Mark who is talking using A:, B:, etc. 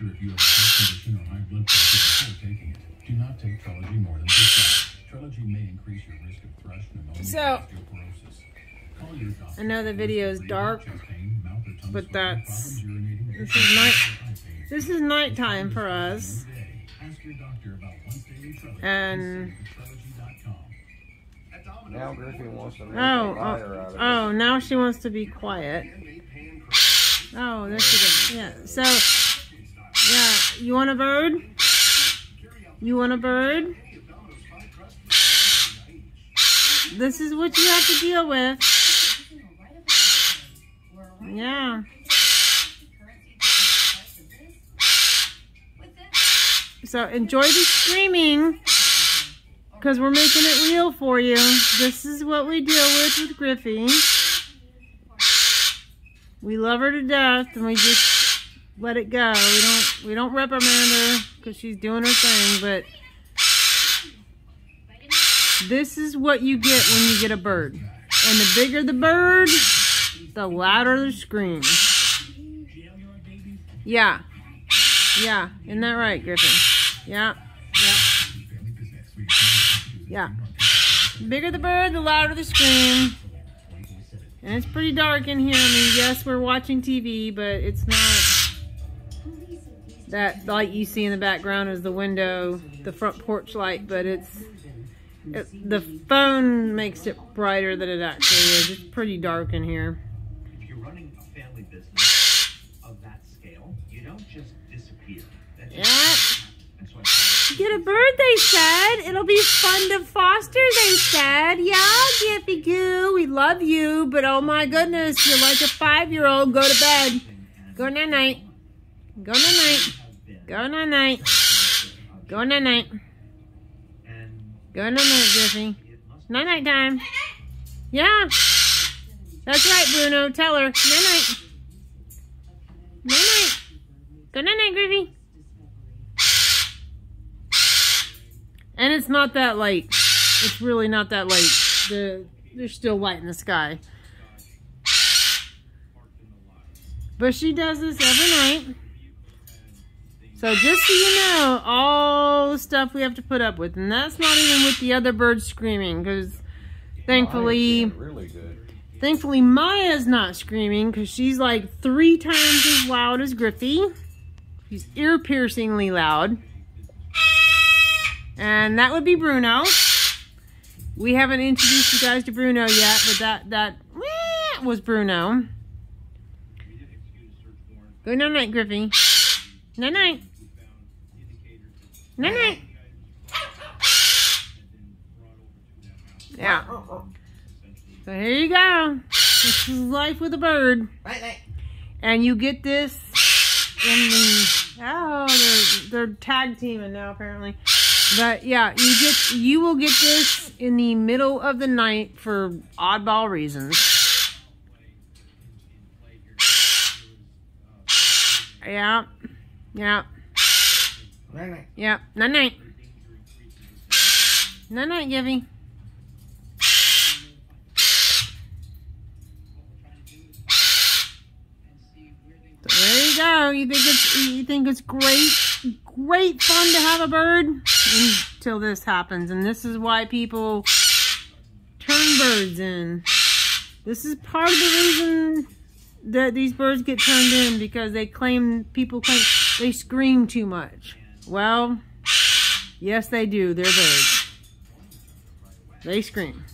A: doctor if you have a heart condition or high blood pressure before taking it. Do not take Trelegy more than 6 hours. Trelegy may increase your risk of thrush, pneumonia, and osteoporosis. Call your doctor.
B: I know the video is dark, but this is nighttime for us. And
C: now Griffey wants to make oh,
B: now she wants to be quiet. Oh, there she goes. Yeah. So, yeah, you want a bird? You want a bird? This is what you have to deal with. Yeah. So enjoy the screaming, because we're making it real for you. This is what we deal with Griffey. We love her to death, and we just let it go. We don't reprimand her because she's doing her thing, but this is what you get when you get a bird. And the bigger the bird, the louder the scream. Yeah. Yeah. Isn't that right, Griffin? Yeah. Yeah. Yeah. The bigger the bird, the louder the scream. And it's pretty dark in here. I mean, yes, we're watching TV, but it's not. That light you see in the background is the window, the front porch light, but the phone makes it brighter than it actually is. It's pretty dark in here.
D: If you're running a family business of that scale, you don't just disappear.
B: Yeah. Get a bird, they said. It'll be fun to foster, they said. Yeah, Giffy Goo, we love you, but oh my goodness, you're like a 5-year-old. Go to bed. Go night-night. Go night-night. Go night-night. Go night-night. Go night-night, Giffy. Night-night time. Yeah. That's right, Bruno. Tell her. Night-night. Night-night. Go night-night, Griffy. And it's not that late. It's really not that late. There's still light in the sky. But she does this every night. So just so you know, all the stuff we have to put up with. And that's not even with the other birds screaming. Because thankfully, thankfully Maya's not screaming. Because she's like 3 times as loud as Griffey. She's ear-piercingly loud. And that would be Bruno. We haven't introduced you guys to Bruno yet, but that was Bruno. Go night-night, Griffey. Night-night. Night-night. Yeah. So here you go. This is life with a bird. And you get this in the... Oh, they're tag teaming now, apparently. But yeah, you will get this in the middle of the night for oddball reasons. Yeah. Yeah.
C: Night-night.
B: Yeah. Night-night. Night-night, Giffy. So there you go. You think it's great fun to have a bird until this happens. And this is why people turn birds in. This is part of the reason that these birds get turned in, because people claim they scream too much. Well, yes they do. They're birds. They scream.